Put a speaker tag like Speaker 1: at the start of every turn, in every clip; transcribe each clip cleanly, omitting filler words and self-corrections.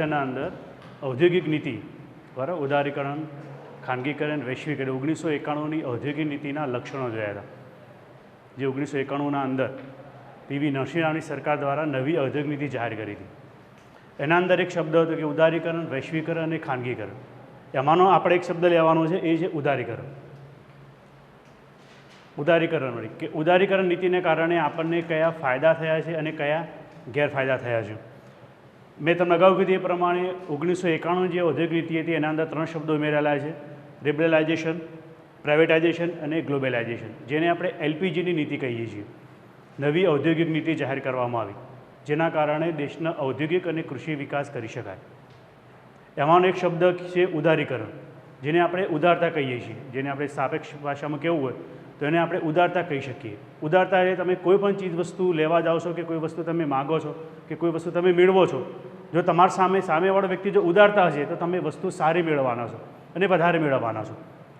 Speaker 1: ના અંદર ઔદ્યોગિક નીતિ દ્વારા ઉદારીકરણ, ખાનગીકરણ, વૈશ્વિકરણ 1991ની ઔદ્યોગિક નીતિના લક્ષણો જોયા હતા. જે 1991ના અંદર પીવી નરસિંહ રાવની સરકાર દ્વારા નવી ઔદ્યોગિક નીતિ જાહેર કરી હતી. એના અંદર એક શબ્દ હતો કે ઉદારીકરણ, વૈશ્વિકરણ અને ખાનગીકરણ. એમાંનો આપણે એક શબ્દ લેવાનો છે, એ છે ઉદારીકરણ. ઉદારીકરણ કે ઉદારીકરણ નીતિને કારણે આપણને કયા ફાયદા થયા છે અને કયા ગેરફાયદા થયા છે. મેં તમને અગાઉ કીધું એ પ્રમાણે 1991 જે ઔદ્યોગિક નીતિ હતી એના અંદર 3 શબ્દો ઉમેરેલા છે: લિબરલાઇઝેશન, પ્રાઇવેટાઇઝેશન અને ગ્લોબલાઇઝેશન, જેને આપણે એલપીજીની નીતિ કહીએ છીએ. નવી ઔદ્યોગિક નીતિ જાહેર કરવામાં આવી, જેના કારણે દેશના ઔદ્યોગિક અને કૃષિ વિકાસ કરી શકાય. એમાંનો એક શબ્દ છે ઉદારીકરણ, જેને આપણે ઉદારતા કહીએ છીએ. જેને આપણે સાપેક્ષ ભાષામાં કહેવું હોય તો એને આપણે ઉદારતા કહી શકીએ. ઉદારતા એટલે તમે કોઈ પણ ચીજ વસ્તુ લેવા જાઓ છો કે કોઈ વસ્તુ તમે માગો છો કે કોઈ વસ્તુ તમે મેળવો છો, જો તમારા સામેવાળો વ્યક્તિ જો ઉદારતા હશે તો તમે વસ્તુ સારી મેળવવાના છો અને વધારે મેળવવાના છો.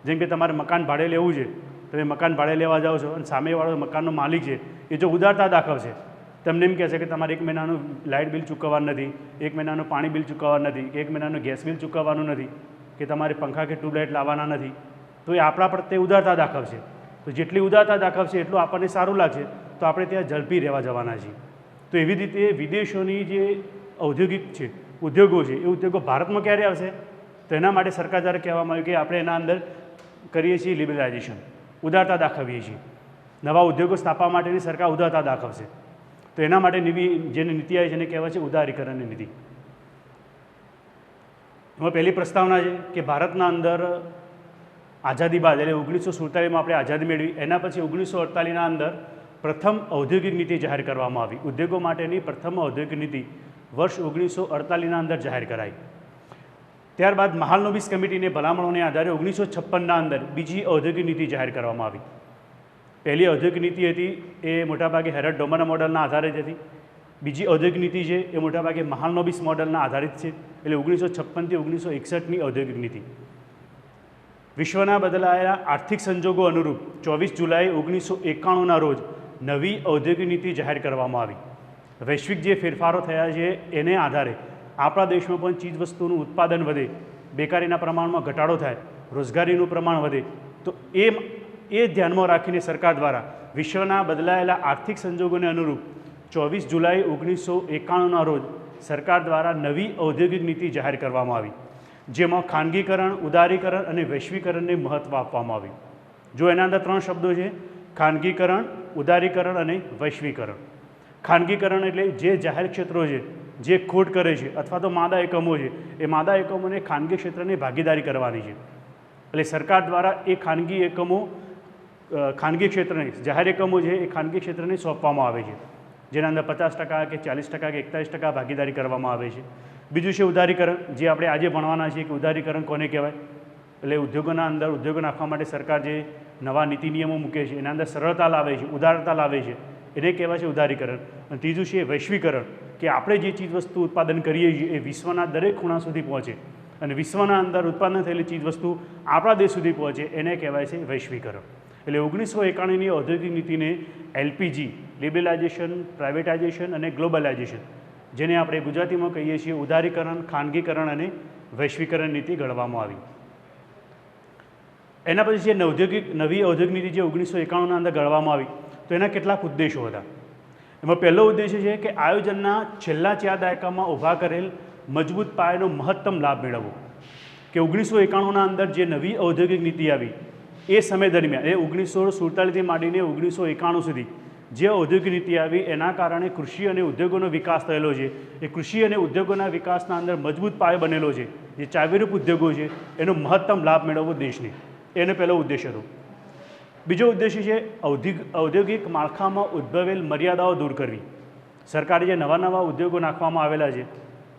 Speaker 1: જેમ કે તમારે મકાન ભાડે લેવું છે, તમે મકાન ભાડે લેવા જાઓ છો અને સામેવાળો મકાનનો માલિક છે એ જો ઉદારતા દાખવશે, તમને એમ કહેશે કે તમારે 1 મહિનાનું લાઇટ બિલ ચૂકવવાનું નથી, 1 મહિનાનું પાણી બિલ ચૂકવવાનું નથી, કે 1 મહિનાનું ગેસ બિલ ચૂકવવાનું નથી, કે તમારે પંખા કે ટ્યુબલાઇટ લાવવાના નથી, તો એ આપણા પ્રત્યે ઉદારતા દાખવશે. તો જેટલી ઉદારતા દાખવશે એટલું આપણને સારું લાગશે, તો આપણે ત્યાં ઝડપી રહેવા જવાના છીએ. તો એવી રીતે વિદેશોની જે ઔદ્યોગિક છે, ઉદ્યોગો છે, એ ઉદ્યોગો ભારતમાં ક્યારે આવશે? તો એના માટે સરકાર દ્વારા કહેવામાં આવ્યું કે આપણે એના અંદર કરીએ છીએ લિબરલાઇઝેશન, ઉદારતા દાખવીએ છીએ. નવા ઉદ્યોગો સ્થાપવા માટેની સરકાર ઉદારતા દાખવશે. તો એના માટે નવી જેની નીતિ આવી છે એને કહેવાય છે ઉદારીકરણની નીતિ. એમાં પહેલી પ્રસ્તાવના છે કે ભારતના અંદર આઝાદી બાદ એટલે 1947માં આપણે આઝાદી મેળવી, એના પછી 1948ના અંદર પ્રથમ ઔદ્યોગિક નીતિ જાહેર કરવામાં આવી. ઉદ્યોગો માટેની પ્રથમ ઔદ્યોગિક નીતિ વર્ષ 1948ના અંદર જાહેર કરાઈ. ત્યારબાદ મહાલનોબિસ કમિટીની ભલામણોને આધારે 1956ના અંદર બીજી ઔદ્યોગિક નીતિ જાહેર કરવામાં આવી. પહેલી ઔદ્યોગિક નીતિ હતી એ મોટાભાગે હેરડ ડોમરના મોડલના આધારે જ હતી. બીજી ઔદ્યોગિક નીતિ છે એ મોટાભાગે મહાલનોબિસ મોડલના આધારિત છે. એટલે 1956થી 1961ની ઔદ્યોગિક નીતિ વિશ્વના બદલાયેલા આર્થિક સંજોગો અનુરૂપ 24 જુલાઈ 1991ના રોજ નવી ઔદ્યોગિક નીતિ જાહેર કરવામાં આવી. વૈશ્વિક જે ફેરફારો થયા છે એને આધારે આપણા દેશમાં પણ ચીજવસ્તુનું ઉત્પાદન વધે, બેકારીના પ્રમાણમાં ઘટાડો થાય, રોજગારીનું પ્રમાણ વધે, તો એ ધ્યાનમાં રાખીને સરકાર દ્વારા વિશ્વના બદલાયેલા આર્થિક સંજોગોને અનુરૂપ 24 જુલાઈ 1991ના રોજ સરકાર દ્વારા નવી ઔદ્યોગિક નીતિ જાહેર કરવામાં આવી, જેમાં ખાનગીકરણ, ઉદારીકરણ અને વૈશ્વિકરણને મહત્ત્વ આપવામાં આવ્યું. જો એના અંદર 3 શબ્દો છે: ખાનગીકરણ, ઉદારીકરણ અને વૈશ્વિકરણ. ખાનગીકરણ એટલે જે જાહેર ક્ષેત્રો છે જે ખોટ કરે છે અથવા તો માદા એકમો છે, એ માદા એકમોને ખાનગી ક્ષેત્રની ભાગીદારી કરવાની છે. એટલે સરકાર દ્વારા એ ખાનગી એકમો ખાનગી ક્ષેત્રને, જાહેર એકમો છે એ ખાનગી ક્ષેત્રને સોંપવામાં આવે છે, જેના અંદર 50% કે 40% કે 41% ભાગીદારી કરવામાં આવે છે. બીજું છે ઉદારીકરણ, જે આપણે આજે ભણવાના છીએ કે ઉદારીકરણ કોને કહેવાય. એટલે ઉદ્યોગોના અંદર ઉદ્યોગો નાખવા માટે સરકાર જે નવા નીતિ નિયમો મૂકે છે એના અંદર સરળતા લાવે છે, ઉદારતા લાવે છે, એને કહેવાય છે ઉદારીકરણ. અને ત્રીજું છે વૈશ્વિકરણ, કે આપણે જે ચીજવસ્તુ ઉત્પાદન કરીએ છીએ એ વિશ્વના દરેક ખૂણા સુધી પહોંચે અને વિશ્વના અંદર ઉત્પાદન થયેલી ચીજવસ્તુ આપણા દેશ સુધી પહોંચે, એને કહેવાય છે વૈશ્વિકરણ. એટલે 1991ની ઔદ્યોગિક નીતિને એલપીજી, લિબરલાઇઝેશન, પ્રાઇવેટાઇઝેશન અને ગ્લોબલાઇઝેશન, જેને આપણે ગુજરાતીમાં કહીએ છીએ ઉદારીકરણ, ખાનગીકરણ અને વૈશ્વિકરણ નીતિ ઘડવામાં આવી. એના પછી જે નવી ઔદ્યોગિક નીતિ જે 1991ના અંદર ઘડવામાં આવી, તો એના કેટલાક ઉદ્દેશો હતા. એમાં પહેલો ઉદ્દેશ્ય છે કે આયોજનના છેલ્લા 4 દાયકામાં ઊભા કરેલ મજબૂત પાયાનો મહત્તમ લાભ મેળવવો. કે 1991ના અંદર જે નવી ઔદ્યોગિક નીતિ આવી એ સમય દરમિયાન, એ 1947થી માંડીને 1991 સુધી જે ઔદ્યોગિક નીતિ આવી એના કારણે કૃષિ અને ઉદ્યોગોનો વિકાસ થયેલો છે. એ કૃષિ અને ઉદ્યોગોના વિકાસના અંદર મજબૂત પાયો બનેલો છે, જે ચાવીરૂપ ઉદ્યોગો છે એનો મહત્તમ લાભ મેળવવો દેશને, એનો પહેલો ઉદ્દેશ હતો. બીજો ઉદ્દેશ્ય છે ઔદ્યોગિક માળખામાં ઉદ્ભવેલ મર્યાદાઓ દૂર કરવી. સરકારે જે નવા ઉદ્યોગો નાખવામાં આવેલા છે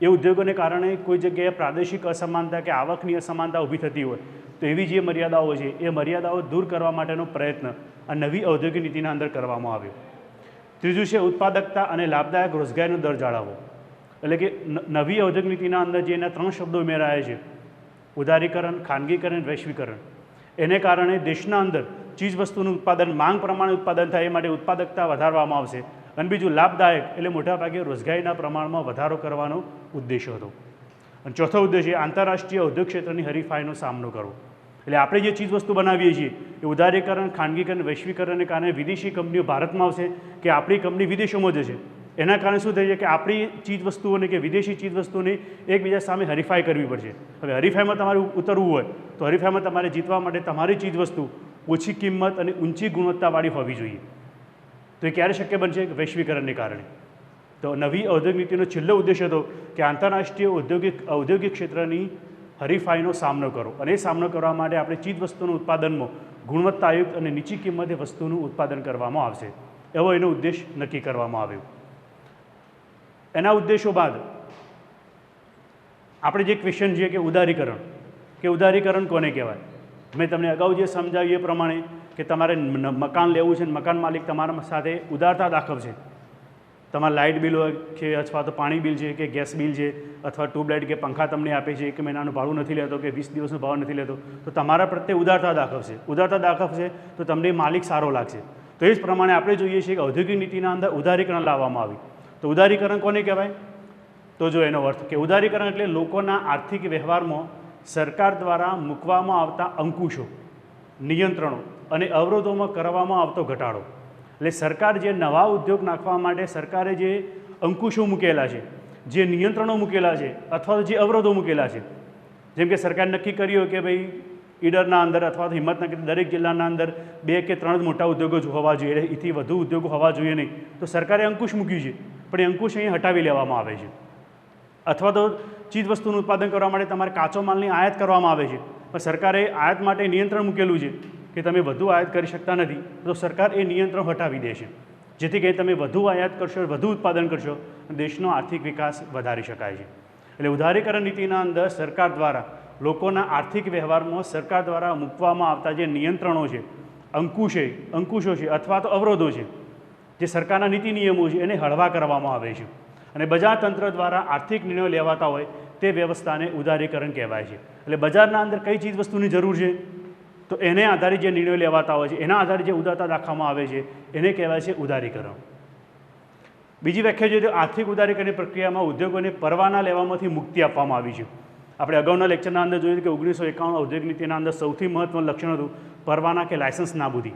Speaker 1: એ ઉદ્યોગોને કારણે કોઈ જગ્યાએ પ્રાદેશિક અસમાનતા કે આવકની અસમાનતા ઊભી થતી હોય તો એવી જે મર્યાદાઓ છે એ મર્યાદાઓ દૂર કરવા માટેનો પ્રયત્ન આ નવી ઔદ્યોગિક નીતિના અંદર કરવામાં આવ્યો. ત્રીજું છે ઉત્પાદકતા અને લાભદાયક રોજગારીનો દર જાળવવો. એટલે કે નવી ઔદ્યોગિક નીતિના અંદર જે એના 3 શબ્દો ઉમેરાયા છે: ઉદારીકરણ, ખાનગીકરણ, વૈશ્વિકરણ. એને કારણે દેશના અંદર ચીજવસ્તુનું ઉત્પાદન માંગ પ્રમાણે ઉત્પાદન થાય એ માટે ઉત્પાદકતા વધારવામાં આવશે. અને બીજું લાભદાયક એટલે મોટાભાગે રોજગારીના પ્રમાણમાં વધારો કરવાનો ઉદ્દેશ હતો. અને ચોથો ઉદ્દેશ એ આંતરરાષ્ટ્રીય ઉદ્યોગ ક્ષેત્રની હરીફાઈનો સામનો કરવો. એટલે આપણે જે ચીજવસ્તુ બનાવીએ છીએ એ ઉદારીકરણ, ખાનગીકરણ, વૈશ્વિકરણને કારણે વિદેશી કંપનીઓ ભારતમાં આવશે કે આપણી કંપની વિદેશોમાં જશે. એના કારણે શું થાય છે કે આપણી ચીજવસ્તુઓને કે વિદેશી ચીજવસ્તુઓને એકબીજા સામે હરીફાઈ કરવી પડશે. હવે હરીફાઈમાં તમારે ઉતરવું હોય તો હરીફાઈમાં તમારે જીતવા માટે તમારી ચીજવસ્તુ ઓછી કિંમત અને ઊંચી ગુણવત્તાવાળી હોવી જોઈએ. તો એ ક્યારે શક્ય બનશે? વૈશ્વિકરણને કારણે. તો નવી ઔદ્યોગિક નીતિનો છેલ્લો ઉદ્દેશ હતો કે આંતરરાષ્ટ્રીય ઔદ્યોગિક ક્ષેત્રની હરીફાઈનો સામનો કરો, અને એ સામનો કરવા માટે આપણે ચીજવસ્તુના ઉત્પાદનમાં ગુણવત્તાયુક્ત અને નીચી કિંમતે વસ્તુનું ઉત્પાદન કરવામાં આવશે. એવો એનો ઉદ્દેશ નક્કી કરવામાં આવ્યો. એના ઉદ્દેશો બાદ આપણે જે ક્વેશ્ચન છે કે ઉદારીકરણ કોને કહેવાય? મેં તમને અગાઉ જે સમજાવ્યું એ પ્રમાણે કે તમારે મકાન લેવું છે, મકાન માલિક તમારા સાથે ઉદારતા દાખવશે. તમારા લાઇટ બિલ હોય છે, અથવા તો પાણી બિલ છે, કે ગેસ બિલ છે, અથવા ટ્યુબલાઇટ કે પંખા તમને આપે છે, 1 મહિનાનું ભાડું નથી લેતો કે 20 દિવસનું ભાવ નથી લેતો, તો તમારા પ્રત્યે ઉદારતા દાખવશે તો તમને માલિક સારો લાગશે. તો એ જ પ્રમાણે આપણે જોઈએ છીએ કે ઔદ્યોગિક નીતિના અંદર ઉદારીકરણ લાવવામાં આવી. તો ઉદારીકરણ કોને કહેવાય? તો જો એનો અર્થ કે ઉદારીકરણ એટલે લોકોના આર્થિક વ્યવહારમાં સરકાર દ્વારા મૂકવામાં આવતા અંકુશો, નિયંત્રણો અને અવરોધોમાં કરવામાં આવતો ઘટાડો. એટલે સરકાર જે નવા ઉદ્યોગ નાખવા માટે સરકારે જે અંકુશો મૂકેલા છે, જે નિયંત્રણો મૂકેલા છે, અથવા તો જે અવરોધો મૂકેલા છે, જેમ કે સરકારે નક્કી કર્યું કે ભાઈ ઈડરના અંદર અથવા તો હિંમતનગર દરેક જિલ્લાના અંદર 2 કે 3 મોટા ઉદ્યોગો જ હોવા જોઈએ, એથી વધુ ઉદ્યોગો હોવા જોઈએ નહીં. તો સરકારે અંકુશ મૂક્યું છે, પણ એ અંકુશ અહીં હટાવી લેવામાં આવે છે. અથવા તો ચીજવસ્તુનું ઉત્પાદન કરવા માટે તમારે કાચો માલની આયાત કરવામાં આવે છે, પણ સરકારે આયાત માટે નિયંત્રણ મૂકેલું છે કે તમે વધુ આયાત કરી શકતા નથી. તો સરકાર એ નિયંત્રણ હટાવી દે છે, જેથી કરીને તમે વધુ આયાત કરશો, વધુ ઉત્પાદન કરશો, દેશનો આર્થિક વિકાસ વધારી શકાય છે. એટલે ઉદારીકરણ નીતિના અંદર સરકાર દ્વારા લોકોના આર્થિક વ્યવહારમાં સરકાર દ્વારા મૂકવામાં આવતા જે નિયંત્રણો છે, અંકુશો છે અથવા તો અવરોધો છે, જે સરકારના નીતિ નિયમો છે, એને હળવા કરવામાં આવે છે. અને બજાર તંત્ર દ્વારા આર્થિક નિર્ણયો લેવાતા હોય તે વ્યવસ્થાને ઉદારીકરણ કહેવાય છે. એટલે બજારના અંદર કઈ ચીજ વસ્તુની જરૂર છે, તો એને આધારે જે નિર્ણયો લેવાતા હોય છે, એના આધારે જે ઉદારતા દાખવવામાં આવે છે, એને કહેવાય છે ઉદારીકરણ. બીજી વ્યાખ્યા જોઈએ તો આર્થિક ઉદારીકરણની પ્રક્રિયામાં ઉદ્યોગોને પરવાના લેવામાંથી મુક્તિ આપવામાં આવી છે. આપણે અગાઉના લેક્ચરના અંદર જોયું કે 1951 ઔદ્યોગિક નીતિના અંદર સૌથી મહત્વનું લક્ષણ હતું પરવાના કે લાયસન્સ નાબૂદી.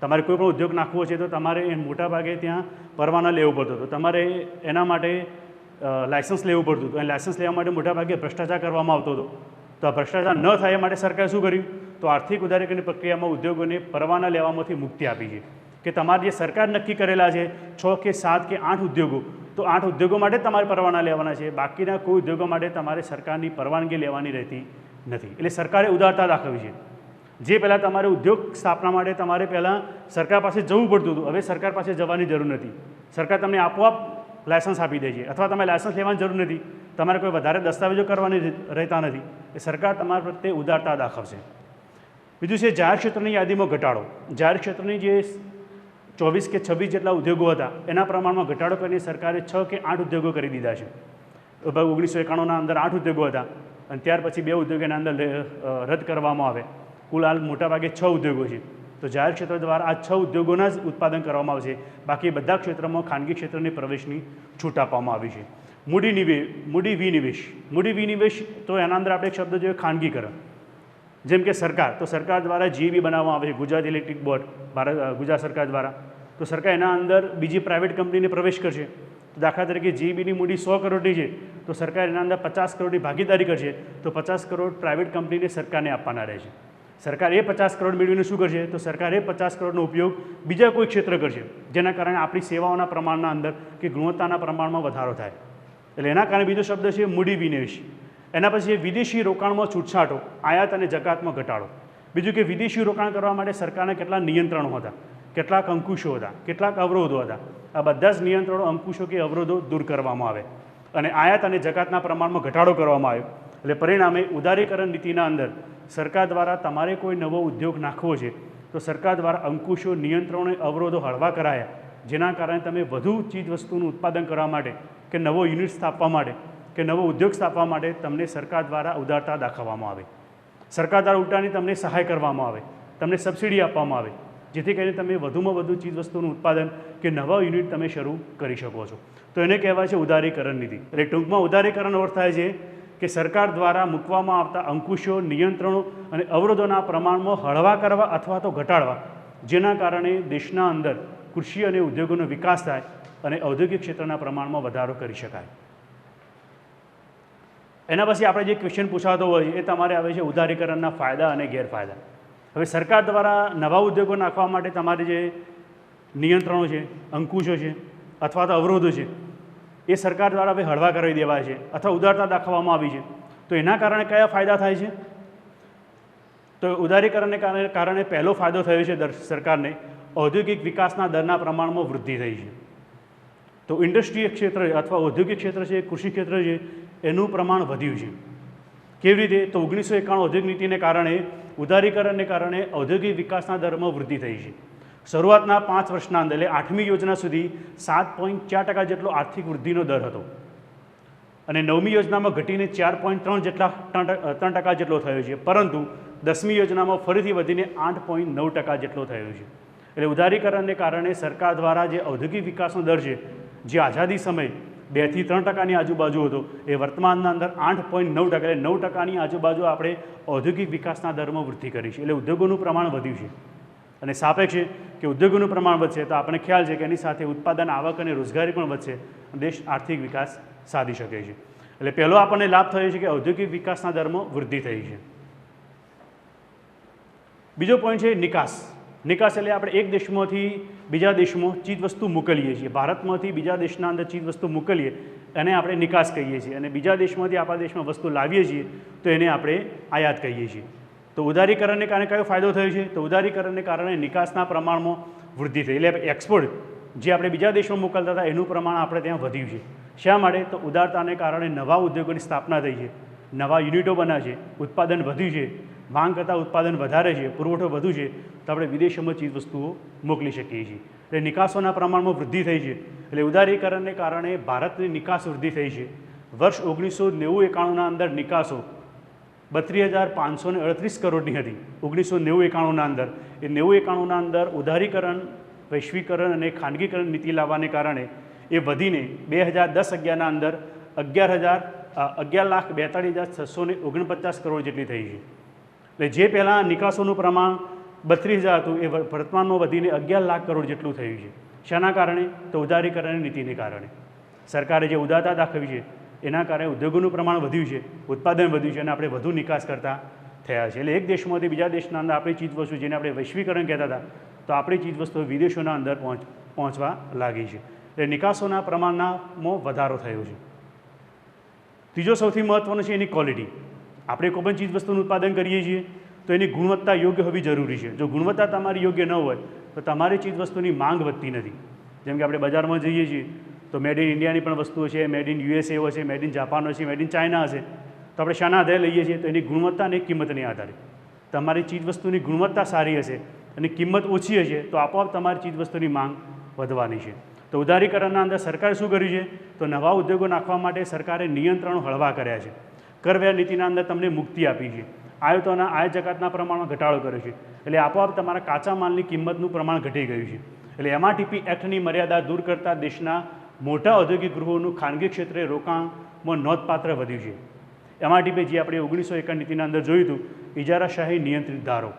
Speaker 1: તમારે કોઈ પણ ઉદ્યોગ નાખવો છે તો તમારે એ મોટાભાગે ત્યાં પરવાના લેવું પડતું હતું, તમારે એના માટે લાયસન્સ લેવું પડતું હતું, અને લાયસન્સ લેવા માટે મોટાભાગે ભ્રષ્ટાચાર કરવામાં આવતો હતો. તો આ ભ્રષ્ટાચાર ન થાય એ માટે સરકારે શું કર્યું? તો આર્થિક ઉદારીકરણની પ્રક્રિયામાં ઉદ્યોગોને પરવાના લેવામાંથી મુક્તિ આપી છે કે તમારે જે સરકાર નક્કી કરેલા છે 6 કે 7 કે 8 ઉદ્યોગો, તો 8 ઉદ્યોગો માટે તમારે પરવાના લેવાના છે, બાકીના કોઈ ઉદ્યોગો માટે તમારે સરકારની પરવાનગી લેવાની રહેતી નથી. એટલે સરકારે ઉદારતા દાખવી છે. જે પહેલાં તમારે ઉદ્યોગ સ્થાપના માટે તમારે પહેલાં સરકાર પાસે જવું પડતું હતું, હવે સરકાર પાસે જવાની જરૂર નથી. સરકાર તમને આપોઆપ લાયસન્સ આપી દે છે, અથવા તમે લાયસન્સ લેવાની જરૂર નથી, તમારે કોઈ વધારે દસ્તાવેજો કરવાની રહેતા નથી. એ સરકાર તમારા પ્રત્યે ઉદારતા દાખવશે. બીજું છે જાહેર ક્ષેત્રની યાદીમાં ઘટાડો. જાહેર ક્ષેત્રની જે 24 કે 26 જેટલા ઉદ્યોગો હતા એના પ્રમાણમાં ઘટાડો કરીને સરકારે 6 કે 8 ઉદ્યોગો કરી દીધા છે. લગભગ 1991ના અંદર 8 ઉદ્યોગો હતા, અને ત્યાર પછી 2 ઉદ્યોગો એના અંદર રદ કરવામાં આવે. કુલ હાલ મોટાભાગે 6 ઉદ્યોગો છે. તો જાહેર ક્ષેત્ર દ્વારા આ 6 ઉદ્યોગોના જ ઉત્પાદન કરવામાં આવશે, બાકી બધા ક્ષેત્રમાં ખાનગી ક્ષેત્રને પ્રવેશની છૂટ આપવામાં આવી છે. મૂડી વિનિવેશ તો એના અંદર આપણે એક શબ્દ જોઈએ ખાનગીકરણ. જેમ કે સરકાર, તો સરકાર દ્વારા જીબી બનાવવામાં આવે છે, ગુજરાત ઇલેક્ટ્રિક બોર્ડ, ગુજરાત સરકાર દ્વારા. તો સરકાર એના અંદર બીજી પ્રાઇવેટ કંપનીને પ્રવેશ કરશે. તો દાખલા તરીકે જીબીની મૂડી 100 કરોડની છે, તો સરકાર એના અંદર 50 કરોડની ભાગીદારી કરશે, તો 50 કરોડ પ્રાઇવેટ કંપનીને સરકારને આપવાના રહે છે. સરકાર એ 50 કરોડ મેળવીને શું કરશે? તો સરકાર એ 50 કરોડનો ઉપયોગ બીજા કોઈ ક્ષેત્ર કરશે, જેના કારણે આપણી સેવાઓના પ્રમાણના અંદર કે ગુણવત્તાના પ્રમાણમાં વધારો થાય. એટલે એના કારણે બીજો શબ્દ છે મૂડી વિનિવેશ. એના પછી વિદેશી રોકાણમાં છૂટછાટો, આયાત અને જકાતમાં ઘટાડો. બીજું કે વિદેશી રોકાણ કરવા માટે સરકારના કેટલા નિયંત્રણો હતા, કેટલાક અંકુશો હતા, કેટલાક અવરોધો હતા. આ બધા જ નિયંત્રણો, અંકુશો કે અવરોધો દૂર કરવામાં આવે અને આયાત અને જકાતના પ્રમાણમાં ઘટાડો કરવામાં આવ્યો. એટલે પરિણામે ઉદારીકરણ નીતિના અંદર સરકાર દ્વારા તમારે કોઈ નવો ઉદ્યોગ નાખવો છે તો સરકાર દ્વારા અંકુશો, નિયંત્રણો, અવરોધો હળવા કરાયા, જેના કારણે તમે વધુ ચીજ વસ્તુનું ઉત્પાદન કરવા માટે કે નવો યુનિટ સ્થાપવા માટે કે નવો ઉદ્યોગ સ્થાપવા માટે તમને સરકાર દ્વારા ઉદારતા દાખવવામાં આવે. સરકાર દ્વારા ઉલટાની તમને સહાય કરવામાં આવે, તમને સબસિડી આપવામાં આવે, જેથી કરીને તમે વધુમાં વધુ ચીજ વસ્તુનું ઉત્પાદન કે નવા યુનિટ તમે શરૂ કરી શકો છો. તો એને કહેવાય છે ઉદારીકરણ નીતિ. એટલે ટૂંકમાં ઉદારીકરણનો અર્થ થાય છે કે સરકાર દ્વારા મૂકવામાં આવતા અંકુશો, નિયંત્રણો અને અવરોધોના પ્રમાણમાં હળવા કરવા અથવા તો ઘટાડવા, જેના કારણે દેશના અંદર કૃષિ અને ઉદ્યોગોનો વિકાસ થાય અને ઔદ્યોગિક ક્ષેત્રના પ્રમાણમાં વધારો કરી શકાય. એના પછી આપણે જે ક્વેશ્ચન પૂછાતો હોય એ તમારે આવે છે ઉદારીકરણના ફાયદા અને ગેરફાયદા. હવે સરકાર દ્વારા નવા ઉદ્યોગો નાખવા માટે તમારે જે નિયંત્રણો છે, અંકુશો છે અથવા તો અવરોધો છે એ સરકાર દ્વારા હવે હળવા કરી દેવાય છે અથવા ઉદારતા દાખવવામાં આવી છે. તો એના કારણે કયા ફાયદા થાય છે? તો ઉદારીકરણને કારણે પહેલો ફાયદો થયો છે સરકારને, ઔદ્યોગિક વિકાસના દરના પ્રમાણમાં વૃદ્ધિ થઈ છે. તો ઇન્ડસ્ટ્રીયલ ક્ષેત્ર અથવા ઔદ્યોગિક ક્ષેત્ર છે, કૃષિ ક્ષેત્ર છે, એનું પ્રમાણ વધ્યું છે. કેવી રીતે? તો 1991 ઔદ્યોગિક નીતિને કારણે, ઉદારીકરણને કારણે ઔદ્યોગિક વિકાસના દરમાં વૃદ્ધિ થઈ છે. શરૂઆતના 5 વર્ષના અંદર એટલે 8મી યોજના સુધી 7.4% જેટલો આર્થિક વૃદ્ધિનો દર હતો અને 9મી યોજનામાં ઘટીને 4.3% જેટલો થયો છે, પરંતુ 10મી યોજનામાં ફરીથી વધીને 8.9% જેટલો થયો છે. એટલે ઉદારીકરણને કારણે સરકાર દ્વારા જે ઔદ્યોગિક વિકાસનો દર છે, જે આઝાદી સમયે 2 થી 3% આજુબાજુ હતો, એ વર્તમાનના અંદર 8.9% એટલે 9%ની આજુબાજુ આપણે ઔદ્યોગિક વિકાસના દરમાં વૃદ્ધિ કરી છે. એટલે ઉદ્યોગોનું પ્રમાણ વધ્યું છે અને સાપેક્ષ છે કે ઉદ્યોગોનું પ્રમાણ વધશે તો આપણને ખ્યાલ છે કે એની સાથે ઉત્પાદન, આવક અને રોજગારી પણ વધશે, દેશ આર્થિક વિકાસ સાધી શકે છે. એટલે પહેલો આપણને લાભ થયો છે કે ઔદ્યોગિક વિકાસના દરમાં વૃદ્ધિ થઈ છે. બીજો પોઈન્ટ છે નિકાસ. નિકાસ એટલે આપણે એક દેશમાંથી બીજા દેશમાં ચીજવસ્તુ મોકલીએ છીએ. ભારતમાંથી બીજા દેશના અંદર ચીજવસ્તુ મોકલીએ એને આપણે નિકાસ કહીએ છીએ અને બીજા દેશમાંથી આપણા દેશમાં વસ્તુ લાવીએ છીએ તો એને આપણે આયાત કહીએ છીએ. તો ઉદારીકરણને કારણે કયો ફાયદો થયો છે? તો ઉદારીકરણને કારણે નિકાસના પ્રમાણમાં વૃદ્ધિ થઈ. એટલે એક્સપોર્ટ જે આપણે બીજા દેશમાં મોકલતા હતા એનું પ્રમાણ આપણે ત્યાં વધ્યું છે. શા માટે? તો ઉદારતાને કારણે નવા ઉદ્યોગોની સ્થાપના થઈ છે, નવા યુનિટો બન્યા છે, ઉત્પાદન વધ્યું છે, માંગ કરતાં ઉત્પાદન વધારે છે, પુરવઠો વધુ છે, તો આપણે વિદેશોમાં ચીજવસ્તુઓ મોકલી શકીએ છીએ. એટલે નિકાસોના પ્રમાણમાં વૃદ્ધિ થઈ છે. એટલે ઉદારીકરણને કારણે ભારતની નિકાસ વૃદ્ધિ થઈ છે. વર્ષ 1990-91ના અંદર નિકાસો 32,538 કરોડની હતી 1990-91ના અંદર. એ 90-91ના અંદર ઉદારીકરણ, વૈશ્વિકરણ અને ખાનગીકરણ નીતિ લાવવાને કારણે એ વધીને 2010-11ના અંદર 11,42,649 કરોડ જેટલી થઈ છે. એટલે જે પહેલાં નિકાસોનું પ્રમાણ 32,000 હતું એ વર્તમાનમાં વધીને 11 લાખ કરોડ જેટલું થયું છે. શાના કારણે? તો ઉદારીકરણ નીતિને કારણે. સરકારે જે ઉદારતા દાખવી છે એના કારણે ઉદ્યોગોનું પ્રમાણ વધ્યું છે, ઉત્પાદન વધ્યું છે અને આપણે વધુ નિકાસ કરતા થયા છે. એટલે એક દેશમાંથી બીજા દેશના અંદર આપણી ચીજવસ્તુ, જેને આપણે વૈશ્વિકરણ કહેતા હતા, તો આપણી ચીજવસ્તુઓ વિદેશોના અંદર પહોંચવા લાગી છે. એટલે નિકાસોના પ્રમાણમાં વધારો થયો છે. ત્રીજો સૌથી મહત્ત્વનો છે એની ક્વોલિટી. આપણે કોઈ પણ ચીજવસ્તુનું ઉત્પાદન કરીએ છીએ તો એની ગુણવત્તા યોગ્ય હોવી જરૂરી છે. જો ગુણવત્તા તમારી યોગ્ય ન હોય તો તમારી ચીજવસ્તુની માંગ વધતી નથી. જેમ કે આપણે બજારમાં જઈએ છીએ તો મેડ ઇન ઇન્ડિયાની પણ વસ્તુઓ છે, મેડ ઇન USA હશે, મેડ ઇન જાપાન હશે, મેડ ઇન ચાઇના હશે. તો આપણે શાના આધારે લઈએ છીએ? તો એની ગુણવત્તા અને કિંમતને આધારે. તમારી ચીજવસ્તુની ગુણવત્તા સારી હશે અને કિંમત ઓછી હશે તો આપોઆપ તમારી ચીજવસ્તુની માંગ વધવાની છે. તો ઉદારીકરણના અંદર સરકારે શું કર્યું છે? તો નવા ઉદ્યોગો નાખવા માટે સરકારે નિયંત્રણો હળવા કર્યા છે. કરવેરા નીતિના અંદર તમને મુક્તિ આપી છે. આયાતોના આયાત જકાતના પ્રમાણમાં ઘટાડો કર્યો છે. એટલે આપોઆપ તમારા કાચા માલની કિંમતનું પ્રમાણ ઘટી ગયું છે. એટલે MRTP એક્ટની મર્યાદા દૂર કરતા દેશના મોટા ઔદ્યોગિક ગૃહોનું ખાનગી ક્ષેત્રે રોકાણમાં નોંધપાત્ર વધ્યું છે. MRTP જે આપણે 1951 નીતિના અંદર જોયું હતું, ઇજારાશાહી નિયંત્રિત ધારો,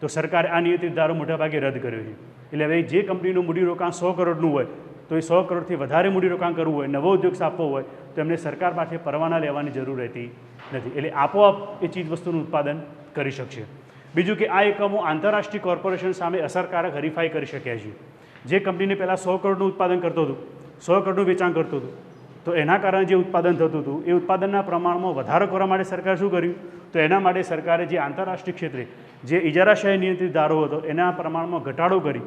Speaker 1: તો સરકારે આ નિયંત્રિત ધારો મોટાભાગે રદ કર્યો છે. એટલે હવે જે કંપનીનું મૂડીરોકાણ 100 કરોડનું હોય તો એ 100 કરોડથી વધારે મૂડીરોકાણ કરવું હોય, નવો ઉદ્યોગ સ્થાપવો હોય તો એમને સરકાર પાસે પરવાના લેવાની જરૂર રહેતી નથી. એટલે આપોઆપ એ ચીજવસ્તુનું ઉત્પાદન કરી શકશે. બીજું કે આ એકમો આંતરરાષ્ટ્રીય કોર્પોરેશન સામે અસરકારક હરીફાઈ કરી શક્યા છે. જે કંપનીને પહેલાં 100 કરોડનું ઉત્પાદન કરતો હતું, 100 કરોડનું વેચાણ કરતું હતું, તો એના કારણે જે ઉત્પાદન થતું હતું એ ઉત્પાદનના પ્રમાણમાં વધારો કરવા માટે સરકારે શું કર્યું? તો એના માટે સરકારે જે આંતરરાષ્ટ્રીય ક્ષેત્રે જે ઇજારાશાહી નિયંત્રિત ધારો હતો એના પ્રમાણમાં ઘટાડો કરી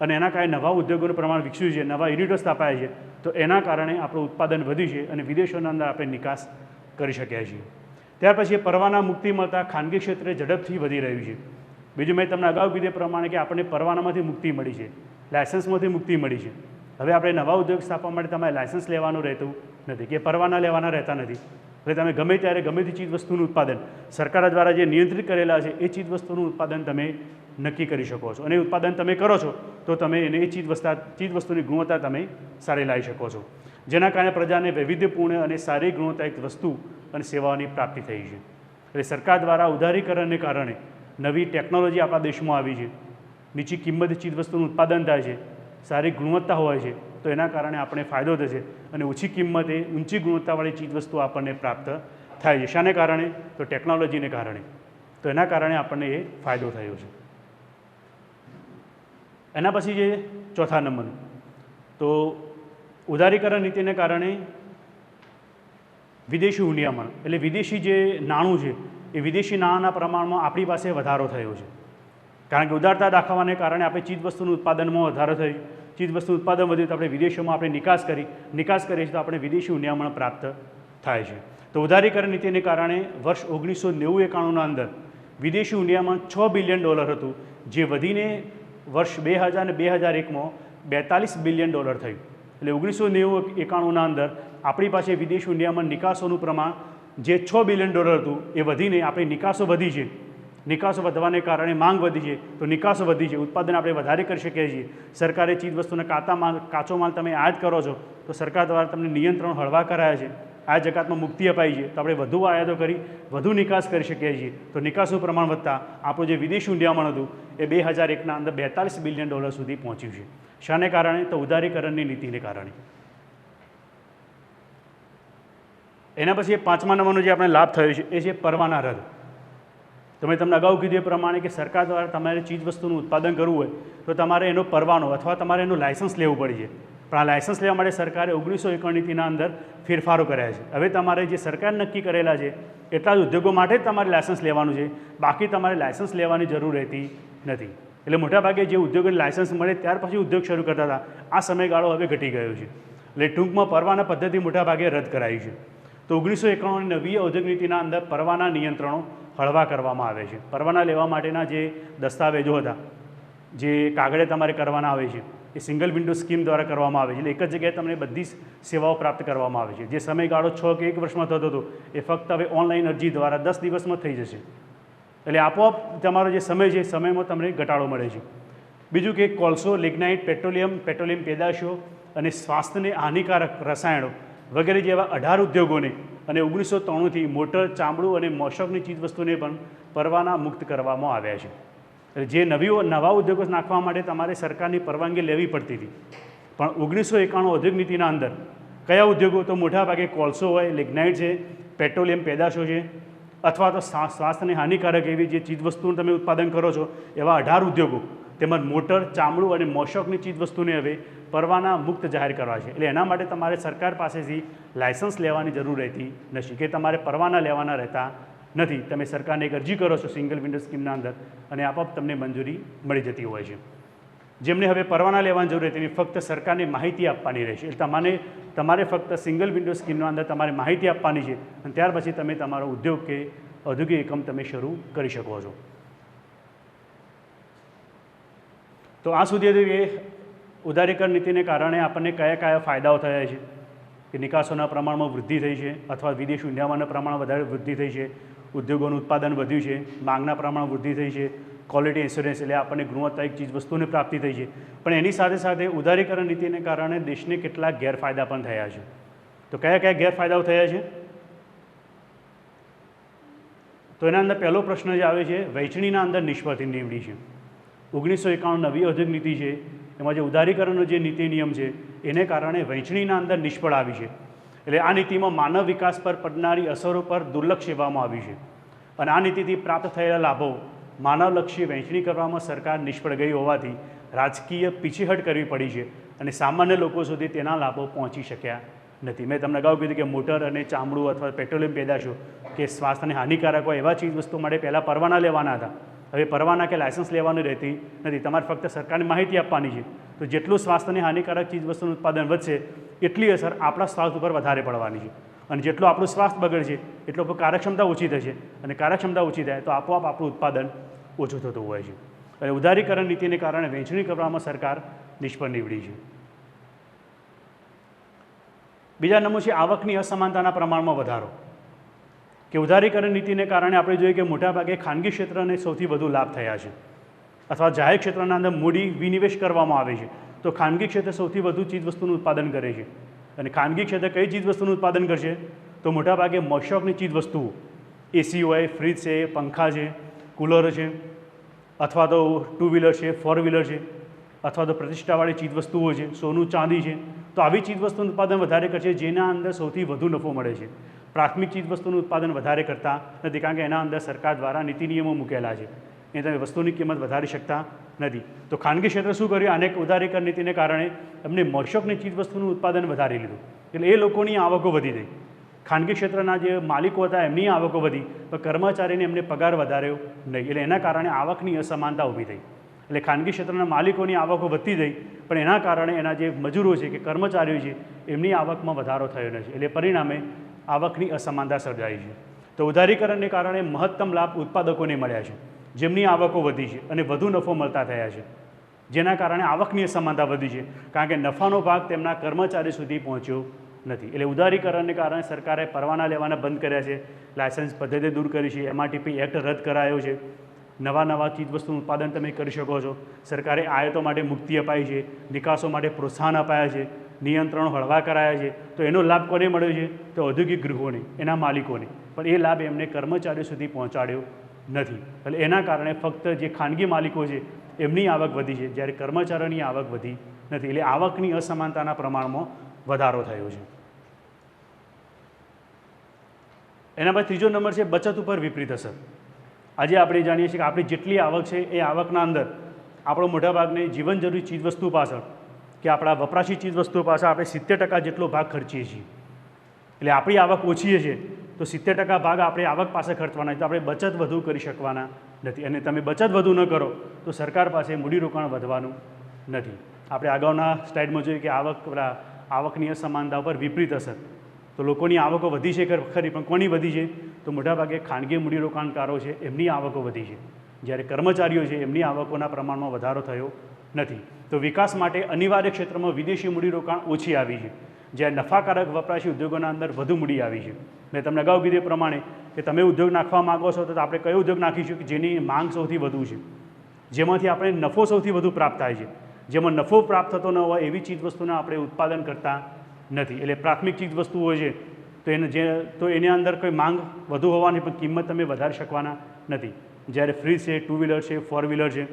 Speaker 1: અને એના કારણે નવા ઉદ્યોગોનું પ્રમાણ વિકસ્યું છે, નવા યુનિટો સ્થાપાયા છે. તો એના કારણે આપણું ઉત્પાદન વધ્યું છે અને વિદેશોના અંદર આપણે નિકાસ કરી શક્યા છીએ. ત્યાર પછી પરવાના મુક્તિ મળતા ખાનગી ક્ષેત્રે ઝડપથી વધી રહ્યું છે. બીજું મેં તમને અગાઉ કીધે પ્રમાણે કે આપણને પરવાનામાંથી મુક્તિ મળી છે, લાયસન્સમાંથી મુક્તિ મળી છે. હવે આપણે નવા ઉદ્યોગ સ્થાપવા માટે તમારે લાયસન્સ લેવાનું રહેતું નથી કે પરવાના લેવાના રહેતા નથી. એટલે તમે ગમે ત્યારે ગમે તે ચીજવસ્તુનું ઉત્પાદન સરકાર દ્વારા જે નિયંત્રિત કરેલા છે એ ચીજવસ્તુનું ઉત્પાદન તમે નક્કી કરી શકો છો અને ઉત્પાદન તમે કરો છો તો તમે એને એ ચીજવસ્તુની ગુણવત્તા તમે સારી લાવી શકો છો. જેના કારણે પ્રજાને વૈવિધ્યપૂર્ણ અને સારી ગુણવત્તાયુક્ત વસ્તુ અને સેવાઓની પ્રાપ્તિ થઈ છે. એટલે સરકાર દ્વારા ઉદારીકરણને કારણે નવી ટેકનોલોજી આપણા દેશમાં આવી છે, નીચી કિંમતે ચીજવસ્તુનું ઉત્પાદન થાય છે, સારી ગુણવત્તા હોય છે, તો એના કારણે આપણે ફાયદો થશે અને ઓછી કિંમતે ઊંચી ગુણવત્તાવાળી ચીજવસ્તુ આપણને પ્રાપ્ત થાય છે. શાને કારણે? તો ટેકનોલોજીને કારણે. તો એના કારણે આપણને એ ફાયદો થયો છે. એના પછી જે ચોથા નંબરનું, તો ઉદારીકરણ નીતિને કારણે વિદેશી ઉનિયામણ એટલે વિદેશી જે નાણું છે એ વિદેશી નાણાંના પ્રમાણમાં આપણી પાસે વધારો થયો છે. કારણ કે ઉદારતા દાખવવાને કારણે આપણે ચીજવસ્તુનું ઉત્પાદનમાં વધારો થયો, ચીજવસ્તુનું ઉત્પાદન વધ્યું તો આપણે વિદેશોમાં આપણે નિકાસ કરીએ છીએ તો આપણે વિદેશી ઉનિયામણ પ્રાપ્ત થાય છે. તો ઉદારીકરણ નીતિને કારણે વર્ષ 1990-91 અંદર વિદેશી ઉનિયામણ $6 બિલિયન હતું, જે વધીને વર્ષ 2000 અને 2001માં $42 બિલિયન થયું. એટલે 1990-91 અંદર આપણી પાસે વિદેશી ઉનિયામણ નિકાસોનું પ્રમાણ જે $6 બિલિયન હતું એ વધીને આપણી નિકાસો વધી છે. નિકાસો વધવાને કારણે માંગ વધી છે, તો નિકાસો વધી છે, ઉત્પાદન આપણે વધારે કરી શકીએ છીએ. સરકારે ચીજવસ્તુના કાચો માલ તમે આયાત કરો છો તો સરકાર દ્વારા તમને નિયંત્રણ હળવા કરાયા છે, આ જકાતમાં મુક્તિ અપાઈ છે, તો આપણે વધુ આયાતો કરી વધુ નિકાસ કરી શકીએ છીએ. તો નિકાસનું પ્રમાણ વધતા આપણું જે વિદેશી ઉનિયામણ હતું એ 2001ના અંદર $42 બિલિયન સુધી પહોંચ્યું છે. શાને કારણે? તો ઉદારીકરણની નીતિને કારણે. એના પછી પાંચમા નંબરનો જે આપણે લાભ થયો છે એ છે પરવાના રદ. તમે તમને અગાઉ કીધું એ પ્રમાણે કે સરકાર દ્વારા તમારે ચીજવસ્તુનું ઉત્પાદન કરવું હોય તો તમારે એનો પરવાનો અથવા તમારે એનું લાયસન્સ લેવું પડે છે. પણ આ લાયસન્સ લેવા માટે સરકારે 1991 નીતિના અંદર ફેરફારો કર્યા છે. હવે તમારે જે સરકાર નક્કી કરેલા છે એટલા જ ઉદ્યોગો માટે જ તમારે લાયસન્સ લેવાનું છે, બાકી તમારે લાયસન્સ લેવાની જરૂર રહેતી નથી. એટલે મોટાભાગે જે ઉદ્યોગોને લાયસન્સ મળે ત્યાર પછી ઉદ્યોગ શરૂ કરતા હતા, આ સમયગાળો હવે ઘટી ગયો છે. એટલે ટૂંકમાં પરવાના પદ્ધતિ મોટાભાગે રદ કરાઈ છે. તો 1991ની નવી ઔદ્યોગિક નીતિના અંદર પરવાના નિયંત્રણો હળવા કરવામાં આવે છે. પરવાના લેવા માટેના જે દસ્તાવેજો હતા, જે કાગળે તમારે કરવાના આવે છે, એ સિંગલ વિન્ડો સ્કીમ દ્વારા કરવામાં આવે છે. એટલે એક જ જગ્યાએ તમને બધી સેવાઓ પ્રાપ્ત કરવામાં આવે છે. જે સમયગાળો 6 કે 1 વર્ષમાં થતો હતો એ ફક્ત હવે ઓનલાઈન અરજી દ્વારા 10 દિવસમાં થઈ જશે. એટલે આપોઆપ તમારો જે સમય છે સમયમાં તમને ઘટાડો મળે છે. બીજું કે કોલસો, લિગ્નાઇટ, પેટ્રોલિયમ પેદાશો અને સ્વાસ્થ્યને હાનિકારક રસાયણો વગેરે જેવા 18 ઉદ્યોગોને અને 1993થી મોટર, ચામડું અને મોશકની ચીજવસ્તુને પણ પરવાના મુક્ત કરવામાં આવ્યા છે. જે નવા ઉદ્યોગો નાખવા માટે તમારે સરકારની પરવાનગી લેવી પડતી હતી, પણ 1991 ઔદ્યોગિક નીતિના અંદર કયા ઉદ્યોગો? તો મોટાભાગે કોલસો હોય, લિગ્નાઇટ છે, પેટ્રોલિયમ પેદાશો છે, અથવા તો સ્વાસ્થ્યને હાનિકારક એવી જે ચીજવસ્તુનું તમે ઉત્પાદન કરો છો એવા 18 ઉદ્યોગો તેમજ મોટર, ચામડું અને મોશકની ચીજવસ્તુને હવે પરવાના મુક્ત જાહેર કરવા છે. એટલે એના માટે તમારે સરકાર પાસેથી લાયસન્સ લેવાની જરૂર રહેતી નથી, કે તમારે પરવાના લેવાના રહેતા નથી. તમે સરકારને એક અરજી કરો છો સિંગલ વિન્ડો સ્કીમના અંદર અને આપોઆપ તમને મંજૂરી મળી જતી હોય છે. જેમને હવે પરવાના લેવાની જરૂર રહેતી ફક્ત સરકારને માહિતી આપવાની રહેશે. એટલે તમારે ફક્ત સિંગલ વિન્ડો સ્કીમના અંદર તમારે માહિતી આપવાની છે અને ત્યાર પછી તમે તમારો ઉદ્યોગ કે ઔદ્યોગિક એકમ તમે શરૂ કરી શકો છો. તો આ સુધી એ ઉદારીકરણ નીતિને કારણે આપણને કયા કયા ફાયદાઓ થયા છે કે નિકાસોના પ્રમાણમાં વૃદ્ધિ થઈ છે અથવા વિદેશી ઉનિયામણના પ્રમાણમાં વધારે વૃદ્ધિ થઈ છે, ઉદ્યોગોનું ઉત્પાદન વધ્યું છે, માંગના પ્રમાણમાં વૃદ્ધિ થઈ છે, ક્વોલિટી ઇન્સ્યોરન્સ એટલે આપણને ગુણવત્તાયુક્ત ચીજવસ્તુની પ્રાપ્તિ થઈ છે. પણ એની સાથે સાથે ઉદારીકરણ નીતિને કારણે દેશને કેટલાક ગેરફાયદા પણ થયા છે. તો કયા કયા ગેરફાયદાઓ થયા છે? તો એના અંદર પહેલો પ્રશ્ન જે આવે છે વહેંચણીના અંદર નિષ્ફળતા નીવડી છે. 1991 નવી ઔદ્યોગિક નીતિ છે એમાં જે ઉદારીકરણનો જે નીતિ નિયમ છે એને કારણે વહેંચણીના અંદર નિષ્ફળ આવી છે. એટલે આ નીતિમાં માનવ વિકાસ પર પડનારી અસરો પર દુર્લક્ષ સેવામાં આવી છે અને આ નીતિથી પ્રાપ્ત થયેલા લાભો માનવલક્ષી વહેંચણી કરવામાં સરકાર નિષ્ફળ ગઈ હોવાથી રાજકીય પીછેહટ કરવી પડી છે અને સામાન્ય લોકો સુધી તેના લાભો પહોંચી શક્યા નથી. મેં તમને અગાઉ કીધું કે મોટર અને ચામડું અથવા પેટ્રોલિયમ પેદાશો કે સ્વાસ્થ્યને હાનિકારક હોય એવા ચીજવસ્તુ માટે પહેલાં પરવાના લેવાના હતા. હવે પરવાના કે લાયસન્સ લેવાની રહેતી નથી. તમારે ફક્ત સરકારને માહિતી આપવાની છે. તો જેટલું સ્વાસ્થ્યને હાનિકારક ચીજવસ્તુનું ઉત્પાદન વધશે એટલી અસર આપણા સ્વાસ્થ્ય ઉપર વધારે પડવાની છે અને જેટલું આપણું સ્વાસ્થ્ય બગડશે એટલો કાર્યક્ષમતા ઓછી થશે અને કાર્યક્ષમતા ઓછી થાય તો આપોઆપ આપણું ઉત્પાદન ઓછું થતું હોય છે. અને ઉદારીકરણ નીતિને કારણે વહેંચણી કરવામાં સરકાર નિષ્ફળ નીવડી છે. બીજા નંબર છે આવકની અસમાનતાના પ્રમાણમાં વધારો. કે ઉદારીકરણ નીતિને કારણે આપણે જોઈએ કે મોટાભાગે ખાનગી ક્ષેત્રને સૌથી વધુ લાભ થયા છે અથવા જાહેર ક્ષેત્રના અંદર મૂડી વિનિવેશ કરવામાં આવે છે તો ખાનગી ક્ષેત્ર સૌથી વધુ ચીજવસ્તુનું ઉત્પાદન કરે છે અને ખાનગી ક્ષેત્ર કઈ ચીજ વસ્તુનું ઉત્પાદન કરશે? તો મોટાભાગે મોશોકની ચીજ વસ્તુઓ, એસી હોય, ફ્રીજ છે, પંખા છે, કુલર છે, અથવા તો ટુ વ્હીલર છે, ફોર વ્હીલર છે, અથવા તો પ્રતિષ્ઠાવાળી ચીજ વસ્તુઓ છે, સોનું ચાંદી છે. તો આવી ચીજ વસ્તુનું ઉત્પાદન વધારે કરશે જેના અંદર સૌથી વધુ નફો મળે છે. પ્રાથમિક ચીજ વસ્તુનું ઉત્પાદન વધારે કરતા નથી, કારણ કે એના અંદર સરકાર દ્વારા નીતિ નિયમો મૂકેલા છે, એ તમે વસ્તુની કિંમત વધારી શકતા નથી. તો ખાનગી ક્ષેત્ર શું કર્યું? આને ઉદારીકરણ નીતિને કારણે એમને મોશોકની ચીજ વસ્તુનું ઉત્પાદન વધારી લીધું, એટલે એ લોકોની આવકો વધી ગઈ. ખાનગી ક્ષેત્રના જે માલિકો હતા એમની આવકો વધી, પણ કર્મચારીને એમને પગાર વધાર્યો નહીં, એટલે એના કારણે આવકની અસમાનતા ઊભી થઈ. એટલે ખાનગી ક્ષેત્રના માલિકોની આવકો વધતી થઈ, પણ એના કારણે એના જે મજૂરો છે કે કર્મચારીઓ છે એમની આવકમાં વધારો થયો નથી, એટલે પરિણામે આવકની અસમાનતા સર્જાઈ છે. તો ઉદારીકરણને કારણે મહત્તમ લાભ ઉત્પાદકોને મળ્યા છે, જેમની આવકો વધી છે અને વધુ નફો મળતા થયા છે, જેના કારણે આવકની અસમાનતા વધી છે, કારણ કે નફાનો ભાગ તેમના કર્મચારી સુધી પહોંચ્યો નથી. એટલે ઉદારીકરણને કારણે સરકારે પરવાના લેવાના બંધ કર્યા છે, લાયસન્સ પદ્ધતિ દૂર કરી છે, MRTP એક્ટ રદ કરાયો છે, નવા ચીજવસ્તુનું ઉત્પાદન તમે કરી શકો છો. સરકારે આયાતો માટે મુક્તિ અપાઈ છે, નિકાસો માટે પ્રોત્સાહન અપાયા છે, નિયંત્રણો હળવા કરાયા છે. તો એનો લાભ કોને મળ્યો છે? તો ઔદ્યોગિક ગૃહોને, એના માલિકોને. પણ એ લાભ એમને કર્મચારીઓ સુધી પહોંચાડ્યો નથી. એટલે એના કારણે ફક્ત જે ખાનગી માલિકો છે એમની આવક વધી છે, જ્યારે કર્મચારીઓની આવક વધી નથી. એટલે આવકની અસમાનતાના પ્રમાણમાં વધારો થયો છે. એના બાદ ત્રીજો નંબર છે બચત ઉપર વિપરીત અસર. આજે આપણે જાણીએ છીએ કે આપણી જેટલી આવક છે એ આવકના અંદર આપણો મોટાભાગની જીવન જરૂરી ચીજવસ્તુ પાછળ કે આપણા વપરાશી ચીજવસ્તુઓ પાછળ આપણે 70% જેટલો ભાગ ખર્ચીએ છીએ. એટલે આપણી આવક ઓછી છે તો 70% ભાગ આપણે આવક પાસે ખર્ચવાના, તો આપણે બચત વધુ કરી શકવાના નથી. અને તમે બચત વધુ ન કરો તો સરકાર પાસે મૂડીરોકાણ વધવાનું નથી. આપણે અગાઉના સ્લાઇડમાં જોયું કે આવકની અસમાનતા પર વિપરીત અસર. તો લોકોની આવકો વધી છે ખરી, પણ કોની વધી છે? તો મોટાભાગે ખાનગી મૂડીરોકાણકારો છે એમની આવકો વધી છે, જ્યારે કર્મચારીઓ છે એમની આવકોના પ્રમાણમાં વધારો થયો નથી. તો વિકાસ માટે અનિવાર્ય ક્ષેત્રમાં વિદેશી મૂડીરોકાણ ઓછી આવી છે, જ્યારે નફાકારક વપરાશી ઉદ્યોગોના અંદર વધુ મૂડી આવી છે. મેં તમને અગાઉ કીધું એ પ્રમાણે કે તમે ઉદ્યોગ નાખવા માગો છો તો આપણે કયો ઉદ્યોગ નાખીશું કે જેની માંગ સૌથી વધુ છે, જેમાંથી આપણે નફો સૌથી વધુ પ્રાપ્ત થાય છે. જેમાં નફો પ્રાપ્ત થતો ન હોય એવી ચીજવસ્તુના આપણે ઉત્પાદન કરતા નથી. એટલે પ્રાથમિક ચીજવસ્તુઓ છે તો એની અંદર કોઈ માંગ વધુ હોવાની પણ કિંમત તમે વધારી શકવાના નથી. જ્યારે ફ્રીજ છે, ટુ વ્હીલર છે, ફોર વ્હીલર છે,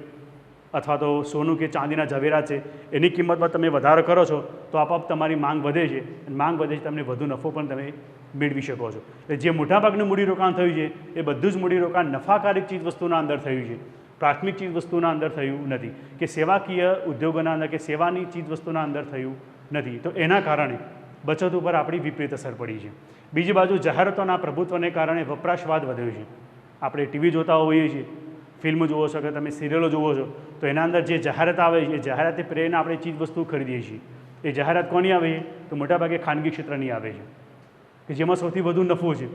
Speaker 1: અથવા તો સોનું કે ચાંદીના ઝવેરાત છે, એની કિંમતમાં તમે વધારો કરો છો તો આપોઆપ તમારી માંગ વધે છે, અને માંગ વધે છે તમને વધુ નફો પણ તમે મેળવી શકો છો. એટલે જે મોટાભાગનું મૂડીરોકાણ થયું છે એ બધું જ મૂડીરોકાણ નફાકારક ચીજવસ્તુના અંદર થયું છે, પ્રાથમિક ચીજવસ્તુના અંદર થયું નથી, કે સેવાકીય ઉદ્યોગોના અંદર કે સેવાની ચીજવસ્તુના અંદર થયું નથી. તો એના કારણે બચત ઉપર આપણી વિપરીત અસર પડી છે. બીજી બાજુ જાહેરાતોના પ્રભુત્વને કારણે વપરાશવાદ વધ્યો છે. આપણે ટીવી જોતા હોઈએ છીએ, ફિલ્મ જુઓ છો કે તમે સિરિયલો જુઓ છો, તો એના અંદર જે જાહેરાત આવે છે એ જાહેરાતથી પ્રેરણે આપણે ચીજવસ્તુ ખરીદીએ છીએ. એ જાહેરાત કોની આવે છે? તો મોટાભાગે ખાનગી ક્ષેત્રની આવે છે, કે જેમાં સૌથી વધુ નફો છે.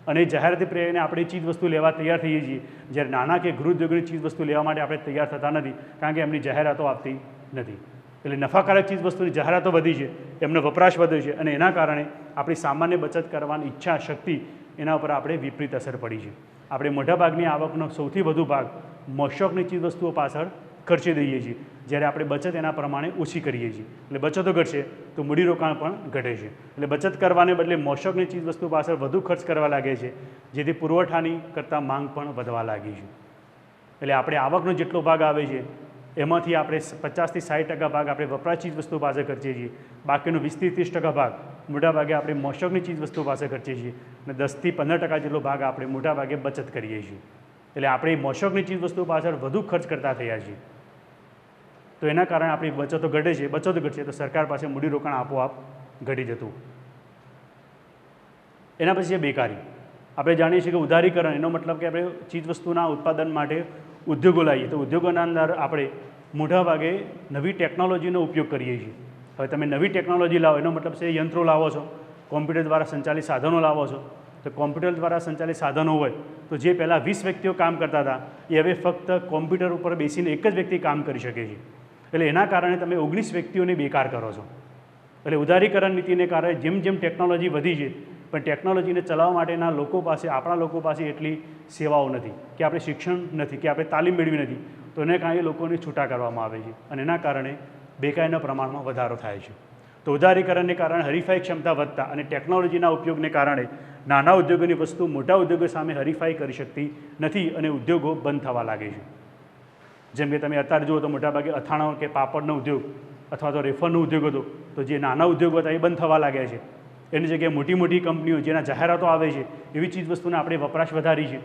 Speaker 1: અને એ જાહેરાતથી પ્રેરણે આપણે ચીજવસ્તુ લેવા તૈયાર થઈએ છીએ, જ્યારે નાના કે ગૃહ ઉદ્યોગની ચીજવસ્તુ લેવા માટે આપણે તૈયાર થતા નથી, કારણ કે એમની જાહેરાતો આપતી નથી. એટલે નફાકારક ચીજવસ્તુની જાહેરાતો વધી છે, એમનો વપરાશ વધ્યો છે, અને એના કારણે આપણી સામાન્ય બચત કરવાની ઈચ્છા શક્તિ એના ઉપર આપણે વિપરીત અસર પડી છે. આપણે મોટાભાગની આવકનો સૌથી વધુ ભાગ મોશોકની ચીજવસ્તુઓ પાછળ ખર્ચી દઈએ છીએ, જ્યારે આપણે બચત એના પ્રમાણે ઓછી કરીએ છીએ. એટલે બચતો ઘટશે તો મૂડીરોકાણ પણ ઘટે છે. એટલે બચત કરવાને બદલે મોશોકની ચીજવસ્તુ પાછળ વધુ ખર્ચ કરવા લાગે છે, જેથી પુરવઠાની કરતાં માંગ પણ વધવા લાગી છે. એટલે આપણે આવકનો જેટલો ભાગ આવે છે એમાંથી આપણે 50થી 60% ભાગ આપણે વપરાશ ચીજવસ્તુ પાસે ખર્ચીએ છીએ, બાકીનો 20થી 30% ભાગ મોટાભાગે આપણે મોશોકની ચીજવસ્તુ પાસે ખર્ચીએ છીએ, અને 10થી 15% જેટલો ભાગ આપણે મોટાભાગે બચત કરીએ છીએ. એટલે આપણે મોશોકની ચીજવસ્તુ પાછળ વધુ ખર્ચ કરતા થયા છીએ, તો એના કારણે આપણી બચતો ઘટશે તો સરકાર પાસે મૂડીરોકાણ આપોઆપ ઘટી જતું. એના પછી છે બેકારી. આપણે જાણીએ છીએ કે ઉદારીકરણ એનો મતલબ કે આપણે ચીજવસ્તુના ઉત્પાદન માટે ઉદ્યોગો લાવીએ, તો ઉદ્યોગોના અંદર આપણે મોટાભાગે નવી ટેકનોલોજીનો ઉપયોગ કરીએ છીએ. હવે તમે નવી ટેકનોલોજી લાવો એનો મતલબ છે યંત્રો લાવો છો, કોમ્પ્યુટર દ્વારા સંચાલિત સાધનો લાવો છો. તો કોમ્પ્યુટર દ્વારા સંચાલિત સાધનો હોય તો જે પહેલાં 20 વ્યક્તિઓ કામ કરતા હતા એ હવે ફક્ત કોમ્પ્યુટર ઉપર બેસીને એક જ વ્યક્તિ કામ કરી શકે છે. એટલે એના કારણે તમે 19 વ્યક્તિઓને બેકાર કરો છો. એટલે ઉદારીકરણ નીતિને કારણે જેમ જેમ ટેકનોલોજી વધી છે, પણ ટેકનોલોજીને ચલાવવા માટેના લોકો પાસે, આપણા લોકો પાસે એટલી સેવાઓ નથી, કે આપણે શિક્ષણ નથી, કે આપણે તાલીમ મેળવી નથી, તો એને કારણે લોકોને છૂટા કરવામાં આવે છે, અને એના કારણે બેકારીના પ્રમાણમાં વધારો થાય છે. તો ઉદારીકરણને કારણે હરીફાઈ ક્ષમતા વધતા અને ટેકનોલોજીના ઉપયોગને કારણે નાના ઉદ્યોગોની વસ્તુ મોટા ઉદ્યોગો સામે હરીફાઈ કરી શકતી નથી અને ઉદ્યોગો બંધ થવા લાગે છે. જેમ કે તમે અત્યારે જુઓ તો મોટાભાગે અથાણા કે પાપડનો ઉદ્યોગ અથવા તો રેફરનો ઉદ્યોગ હતો, તો જે નાના ઉદ્યોગો હતા એ બંધ થવા લાગ્યા છે. એની જગ્યાએ મોટી મોટી કંપનીઓ જેના જાહેરાતો આવે છે એવી ચીજ વસ્તુને આપણે વપરાશ વધારી છે.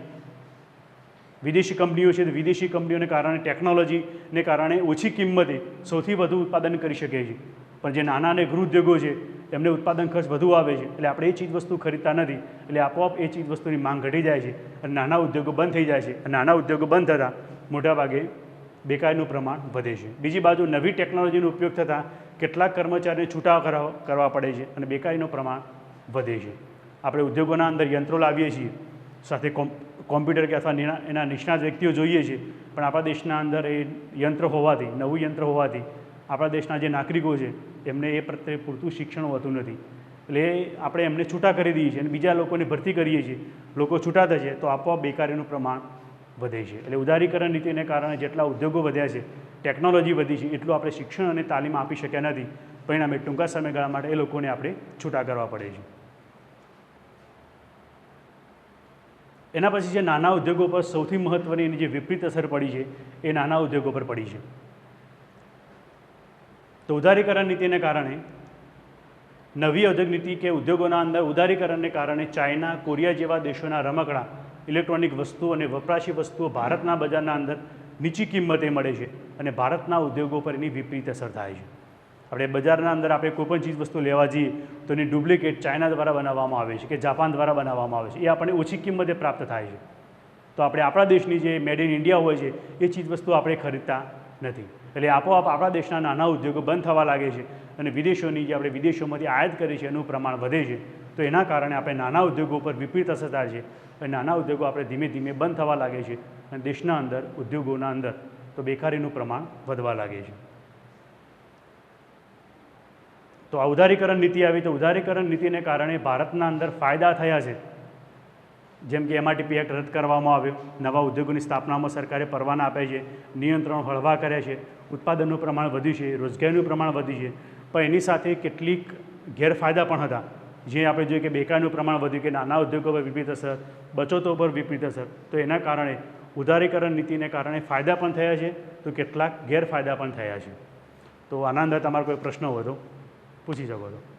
Speaker 1: વિદેશી કંપનીઓ છે, તો વિદેશી કંપનીઓને કારણે ટેકનોલોજીને કારણે ઓછી કિંમતે સૌથી વધુ ઉત્પાદન કરી શકે છે. પણ જે નાના અને ગૃહ ઉદ્યોગો છે એમને ઉત્પાદન ખર્ચ વધુ આવે છે, એટલે આપણે એ ચીજ વસ્તુ ખરીદતા નથી, એટલે આપોઆપ એ ચીજ વસ્તુની માંગ ઘટી જાય છે અને નાના ઉદ્યોગો બંધ થઈ જાય છે. અને નાના ઉદ્યોગો બંધ થતાં મોટાભાગે બેકારીનું પ્રમાણ વધે છે. બીજી બાજુ નવી ટેકનોલોજીનો ઉપયોગ થતાં કેટલાક કર્મચારીને છૂટા કરવા પડે છે અને બેકારીનું પ્રમાણ વધે છે. આપણે ઉદ્યોગોના અંદર યંત્રો લાવીએ છીએ, સાથે કોમ્પ્યુટર કે અથવા એના નિષ્ણાત વ્યક્તિઓ જોઈએ છીએ, પણ આપણા દેશના અંદર એ યંત્ર હોવાથી, નવું યંત્ર હોવાથી આપણા દેશના જે નાગરિકો છે એમને એ પ્રત્યે પૂરતું શિક્ષણ હોતું નથી. એટલે આપણે એમને છૂટા કરી દઈએ છીએ અને બીજા લોકોને ભરતી કરીએ છીએ. લોકો છૂટા થશે તો આપોઆપ બેકારીનું પ્રમાણ વધે છે. એટલે ઉદારીકરણ નીતિને કારણે જેટલા ઉદ્યોગો વધ્યા છે, ટેકનોલોજી વધી છે, એટલું આપણે શિક્ષણ અને તાલીમ આપી શક્યા નથી. પરિણામે ટૂંકા સમયગાળા માટે એ લોકોને આપણે છૂટા કરવા પડે છે. એના પછી જે નાના ઉદ્યોગો પર સૌથી મહત્ત્વની એની જે વિપરીત અસર પડી છે એ નાના ઉદ્યોગો પર પડી છે. તો ઉદારીકરણ નીતિને કારણે નવી ઔદ્યોગિક નીતિ કે ઉદ્યોગોના અંદર ઉદારીકરણને કારણે ચાઇના, કોરિયા જેવા દેશોના રમકડાં, ઇલેક્ટ્રોનિક વસ્તુઓ અને વપરાશી વસ્તુઓ ભારતના બજારના અંદર નીચી કિંમતે મળે છે અને ભારતના ઉદ્યોગો પર એની વિપરીત અસર થાય છે. આપણે બજારના અંદર આપણે કોઈપણ ચીજ વસ્તુ લેવા જઈએ તો એની ડુપ્લિકેટ ચાઇના દ્વારા બનાવવામાં આવે છે કે જાપાન દ્વારા બનાવવામાં આવે છે. એ આપણને ઓછી કિંમતે પ્રાપ્ત થાય છે. તો આપણે આપણા દેશની જે મેડ ઇન ઇન્ડિયા હોય છે એ ચીજ વસ્તુ આપણે ખરીદતા નથી. એટલે આપોઆપ આપણા દેશના નાના ઉદ્યોગો બંધ થવા લાગે છે અને વિદેશોની જે આપણે વિદેશોમાંથી આયાત કરી છે એનું પ્રમાણ વધે છે. તો એના કારણે આપણે નાના ઉદ્યોગો પર વિપરીત અસર થાય છે અને નાના ઉદ્યોગો આપણે ધીમે ધીમે બંધ થવા લાગે છે અને દેશના અંદર ઉદ્યોગોના અંદર તો બેકારીનું પ્રમાણ વધવા લાગે છે. તો આ ઉદારીકરણ નીતિ આવી, તો ઉદારીકરણ નીતિને કારણે ભારતના અંદર ફાયદા થયા છે. જેમ કે MRTP એક્ટ રદ કરવામાં આવ્યો, નવા ઉદ્યોગોની સ્થાપનામાં સરકારે પરવાના આપે છે, નિયંત્રણો હળવા કર્યા છે, ઉત્પાદનનું પ્રમાણ વધ્યું છે, રોજગારીનું પ્રમાણ વધ્યું છે. પણ એની સાથે કેટલીક ગેરફાયદા પણ હતા, જે આપણે જોઈએ કે બેકારીનું પ્રમાણ વધ્યું, કે નાના ઉદ્યોગો પર વિપરીત અસર, બચતો પર વિપરીત અસર. તો એના કારણે ઉદારીકરણ નીતિને કારણે ફાયદા પણ થયા છે, તો કેટલાક ગેરફાયદા પણ થયા છે. તો આના અંદર તમારો કોઈ પ્રશ્ન હોય તો પૂછી શકો છો.